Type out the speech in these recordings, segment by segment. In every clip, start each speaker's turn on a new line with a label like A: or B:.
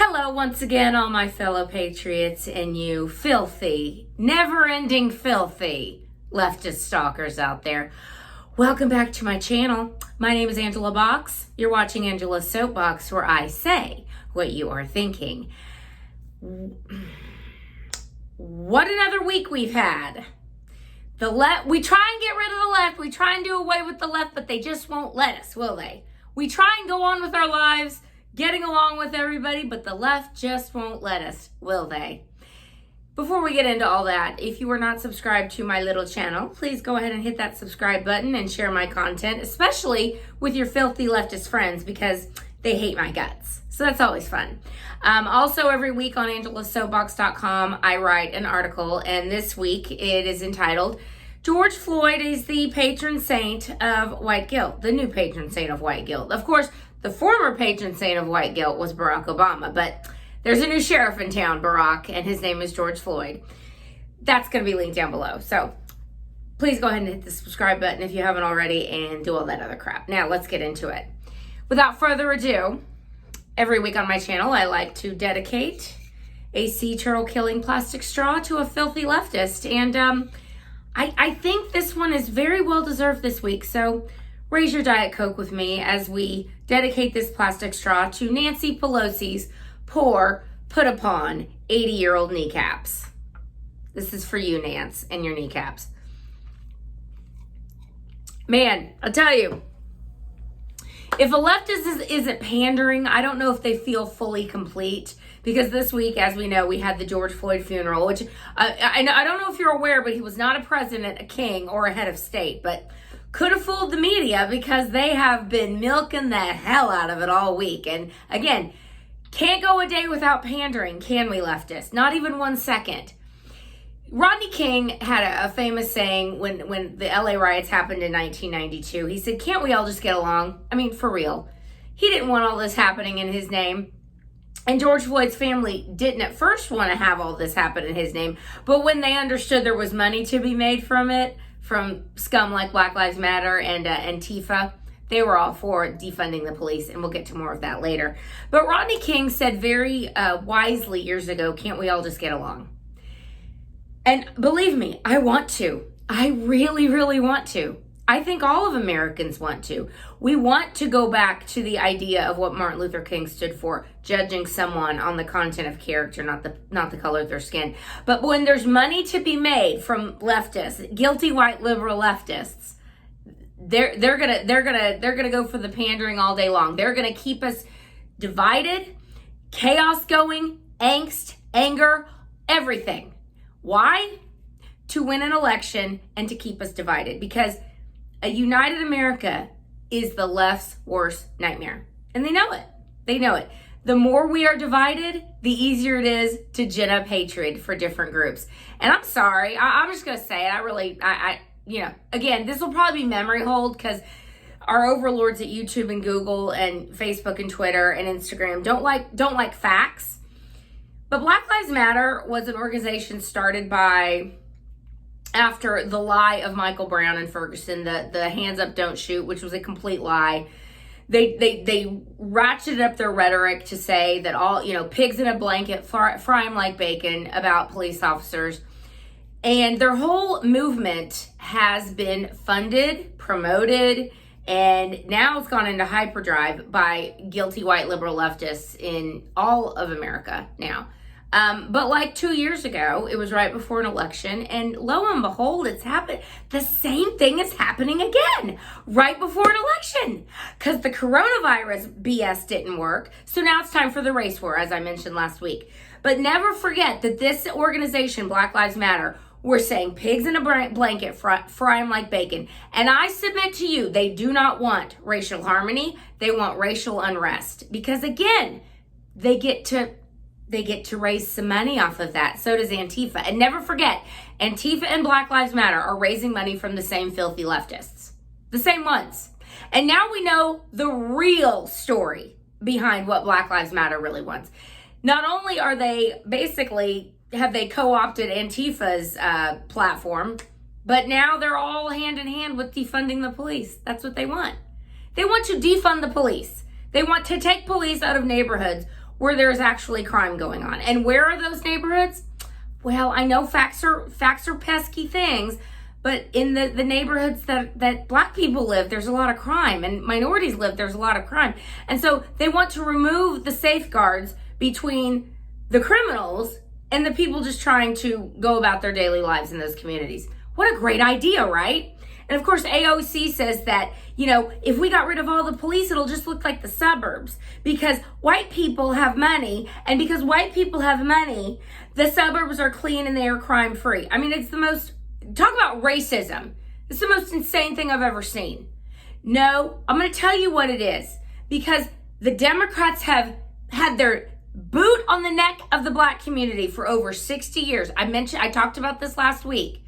A: Hello once again, all my fellow patriots and you filthy, never-ending filthy leftist stalkers out there. Welcome back to my channel. My name is Angela Box. You're watching Angela's Soapbox, where I say what you are thinking. What another week we've had. The left, we try and get rid of the left. We try and do away with the left, but they just won't let us, will they? We try and go on with our lives, getting along with everybody, but the left just won't let us, will they? Before we get into all that, if you are not subscribed to my little channel, please go ahead and hit that subscribe button and share my content, especially with your filthy leftist friends, because they hate my guts. So that's always fun. Also, every week on angelasoapbox.com, I write an article, and this week it is entitled, George Floyd is the patron saint of white guilt, the new patron saint of white guilt. Of course, the former patron saint of white guilt was Barack Obama, but there's a new sheriff in town, Barack, and his name is George Floyd. That's going to be linked down below. So please go ahead and hit the subscribe button if you haven't already and do all that other crap. Now let's get into it. Without further ado, every week on my channel, I like to dedicate a sea turtle killing plastic straw to a filthy leftist. And I think this one is very well deserved this week. So raise your Diet Coke with me as we dedicate this plastic straw to Nancy Pelosi's poor, put upon 80-year-old kneecaps. This is for you, Nance, and your kneecaps. Man, I'll tell you, if a leftist isn't pandering, I don't know if they feel fully complete. Because this week, as we know, we had the George Floyd funeral, which I don't know if you're aware, but he was not a president, a king, or a head of state. But could have fooled the media because they have been milking the hell out of it all week. And again, can't go a day without pandering, can we, leftists? Not even 1 second. Rodney King had a famous saying when the LA riots happened in 1992. He said, can't we all just get along? I mean, for real. He didn't want all this happening in his name. And George Floyd's family didn't at first want to have all this happen in his name. But when they understood there was money to be made from it, from scum like Black Lives Matter and Antifa, they were all for defunding the police, and we'll get to more of that later. But Rodney King said very wisely years ago, can't we all just get along? And believe me, I want to. I really, really want to. I think all of Americans want to. We want to go back to the idea of what Martin Luther King stood for, judging someone on the content of character, not the color of their skin. But when there's money to be made from leftists, guilty white liberal leftists, they're gonna go for the pandering all day long. They're gonna keep us divided, chaos going, angst, anger, everything. Why? To win an election and to keep us divided. Because a united America is the left's worst nightmare. And they know it. They know it. The more we are divided, the easier it is to gin up hatred for different groups. And I'm sorry, I'm just going to say it. You know, again, this will probably be memory hold because our overlords at YouTube and Google and Facebook and Twitter and Instagram don't like facts. But Black Lives Matter was an organization started by, after the lie of Michael Brown and Ferguson, the hands up, don't shoot, which was a complete lie. They ratcheted up their rhetoric to say that all, pigs in a blanket, fry them like bacon about police officers. And their whole movement has been funded, promoted, and now it's gone into hyperdrive by guilty white liberal leftists in all of America now. But like 2 years ago, it was right before an election, and lo and behold, it's happened. The same thing is happening again, right before an election, because the coronavirus BS didn't work. So now it's time for the race war, as I mentioned last week. But never forget that this organization, Black Lives Matter, we're saying pigs in a blanket, fry them like bacon. And I submit to you, they do not want racial harmony. They want racial unrest. Because again, they get to raise some money off of that. So does Antifa. And never forget, Antifa and Black Lives Matter are raising money from the same filthy leftists. The same ones. And now we know the real story behind what Black Lives Matter really wants. Not only are they have they co-opted Antifa's platform, but now they're all hand in hand with defunding the police. That's what they want. They want to defund the police. They want to take police out of neighborhoods where there's actually crime going on. And where are those neighborhoods? Well, I know facts are pesky things, but in the neighborhoods that Black people live, there's a lot of crime, and minorities live, there's a lot of crime. And so they want to remove the safeguards between the criminals and the people just trying to go about their daily lives in those communities. What a great idea, right? And of course, AOC says that, if we got rid of all the police, it'll just look like the suburbs because white people have money. And because white people have money, the suburbs are clean and they are crime free. I mean, it's the most, talk about racism. It's the most insane thing I've ever seen. No, I'm going to tell you what it is, because the Democrats have had their boot on the neck of the Black community for over 60 years. I talked about this last week.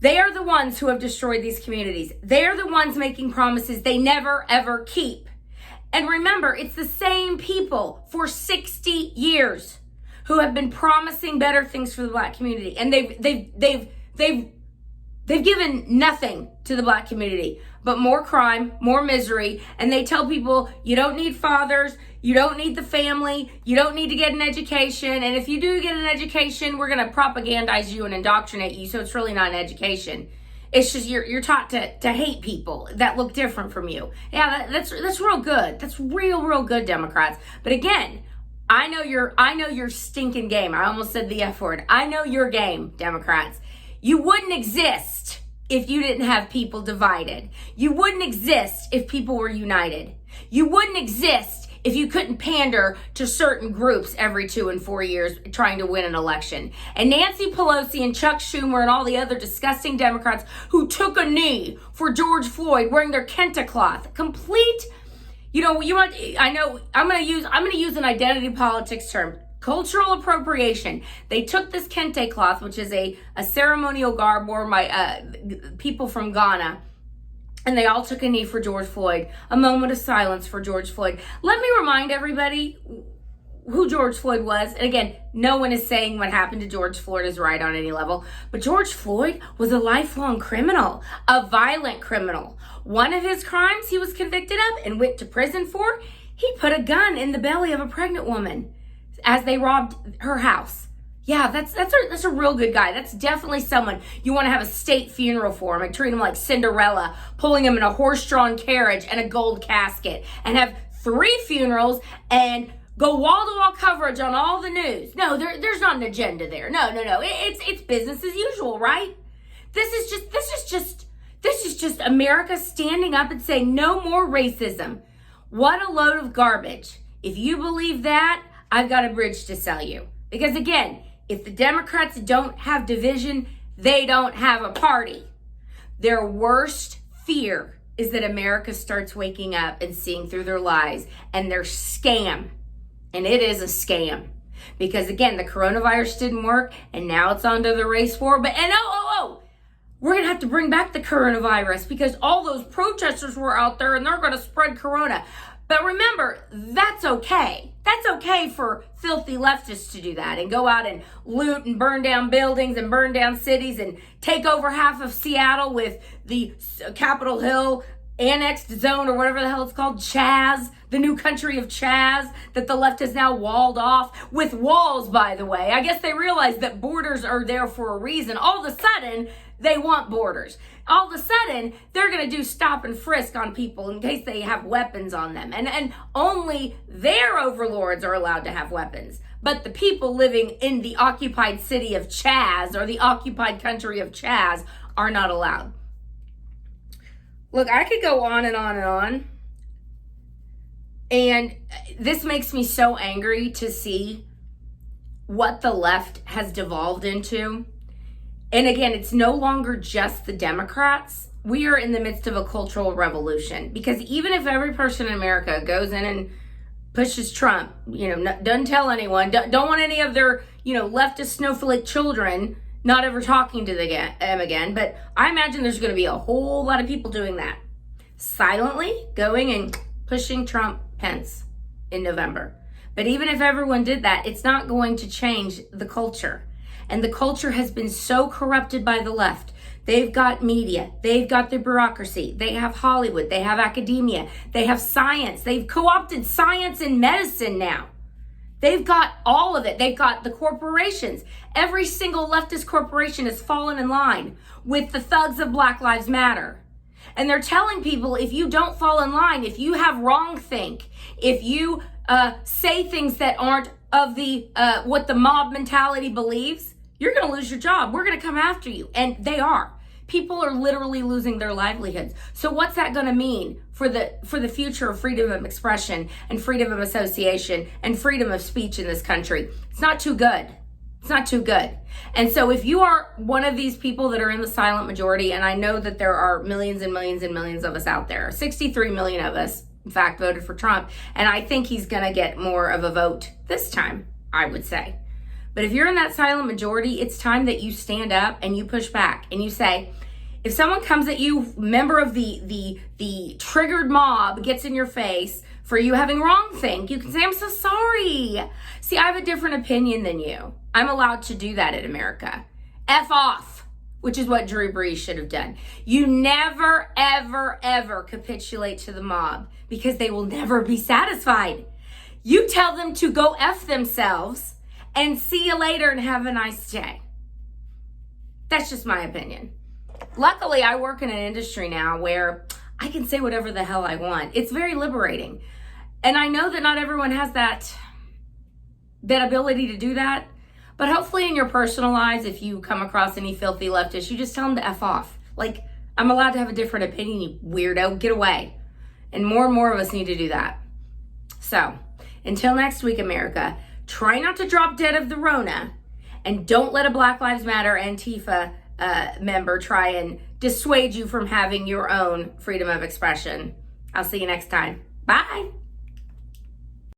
A: They are the ones who have destroyed these communities. They are the ones making promises they never, ever keep. And remember, it's the same people for 60 years who have been promising better things for the Black community. And they've given nothing to the Black community but more crime, more misery. And they tell people, you don't need fathers, you don't need the family, you don't need to get an education. And if you do get an education, we're going to propagandize you and indoctrinate you. So it's really not an education. It's just you're taught to hate people that look different from you. Yeah, that's real good. That's real good, Democrats. But again, I know your stinking game. I almost said the F word. I know your game, Democrats. You wouldn't exist if you didn't have people divided. You wouldn't exist if people were united. You wouldn't exist if you couldn't pander to certain groups every 2 and 4 years trying to win an election. And Nancy Pelosi and Chuck Schumer and all the other disgusting Democrats who took a knee for George Floyd wearing their kente cloth, complete, I'm going to use an identity politics term. Cultural appropriation. They took this kente cloth, which is a ceremonial garb worn by people from Ghana, and they all took a knee for George Floyd. A moment of silence for George Floyd. Let me remind everybody who George Floyd was. And again, no one is saying what happened to George Floyd is right on any level, but George Floyd was a lifelong criminal, a violent criminal. One of his crimes he was convicted of and went to prison for, he put a gun in the belly of a pregnant woman as they robbed her house. Yeah, that's a real good guy. That's definitely someone you want to have a state funeral for him and treat him like Cinderella, pulling him in a horse-drawn carriage and a gold casket, and have 3 funerals and go wall-to-wall coverage on all the news. No, there's not an agenda there. No. It's business as usual, right? This is just America standing up and saying no more racism. What a load of garbage. If you believe that, I've got a bridge to sell you. Because again, if the Democrats don't have division, they don't have a party. Their worst fear is that America starts waking up and seeing through their lies and their scam. And it is a scam. Because again, the coronavirus didn't work and now it's onto the race war. But we're going to have to bring back the coronavirus because all those protesters were out there and they're going to spread corona. But remember, that's okay. That's okay for filthy leftists to do that and go out and loot and burn down buildings and burn down cities and take over half of Seattle with the Capitol Hill annexed zone or whatever the hell it's called, Chaz, the new country of Chaz that the left has now walled off with walls, by the way. I guess they realize that borders are there for a reason. All of a sudden, they want borders. All of a sudden, they're going to do stop and frisk on people in case they have weapons on them. And only their overlords are allowed to have weapons. But the people living in the occupied city of Chaz or the occupied country of Chaz are not allowed. Look, I could go on and on and on. And this makes me so angry to see what the left has devolved into. And again, it's no longer just the Democrats. We are in the midst of a cultural revolution. Because even if every person in America goes in and pushes Trump, doesn't tell anyone, don't want any of their, leftist snowflake children not ever talking to them again. But I imagine there's going to be a whole lot of people doing that. Silently going and pushing Trump Pence in November. But even if everyone did that, it's not going to change the culture. And the culture has been so corrupted by the left. They've got media. They've got the bureaucracy. They have Hollywood. They have academia. They have science. They've co-opted science and medicine now. They've got all of it. They've got the corporations. Every single leftist corporation has fallen in line with the thugs of Black Lives Matter. And they're telling people, if you don't fall in line, if you have wrongthink, if you say things that aren't of the what the mob mentality believes, you're going to lose your job. We're going to come after you. And they are. People are literally losing their livelihoods. So what's that going to mean for the future of freedom of expression and freedom of association and freedom of speech in this country? It's not too good. It's not too good. And so if you are one of these people that are in the silent majority, and I know that there are millions and millions and millions of us out there, 63 million of us, in fact, voted for Trump, and I think he's going to get more of a vote this time, I would say. But if you're in that silent majority, it's time that you stand up and you push back and you say, if someone comes at you, member of the triggered mob gets in your face for you having wrongthink, you can say, I'm so sorry. See, I have a different opinion than you. I'm allowed to do that in America. F off, which is what Drew Brees should have done. You never, ever, ever capitulate to the mob because they will never be satisfied. You tell them to go F themselves and see you later and have a nice day. That's just my opinion. Luckily, I work in an industry now where I can say whatever the hell I want. It's very liberating. And I know that not everyone has that ability to do that. But hopefully in your personal lives, if you come across any filthy leftist, you just tell them to F off. Like, I'm allowed to have a different opinion, you weirdo. Get away. And more of us need to do that. So, until next week, America, try not to drop dead of the Rona. And don't let a Black Lives Matter Antifa member try and dissuade you from having your own freedom of expression. I'll see you next time. Bye.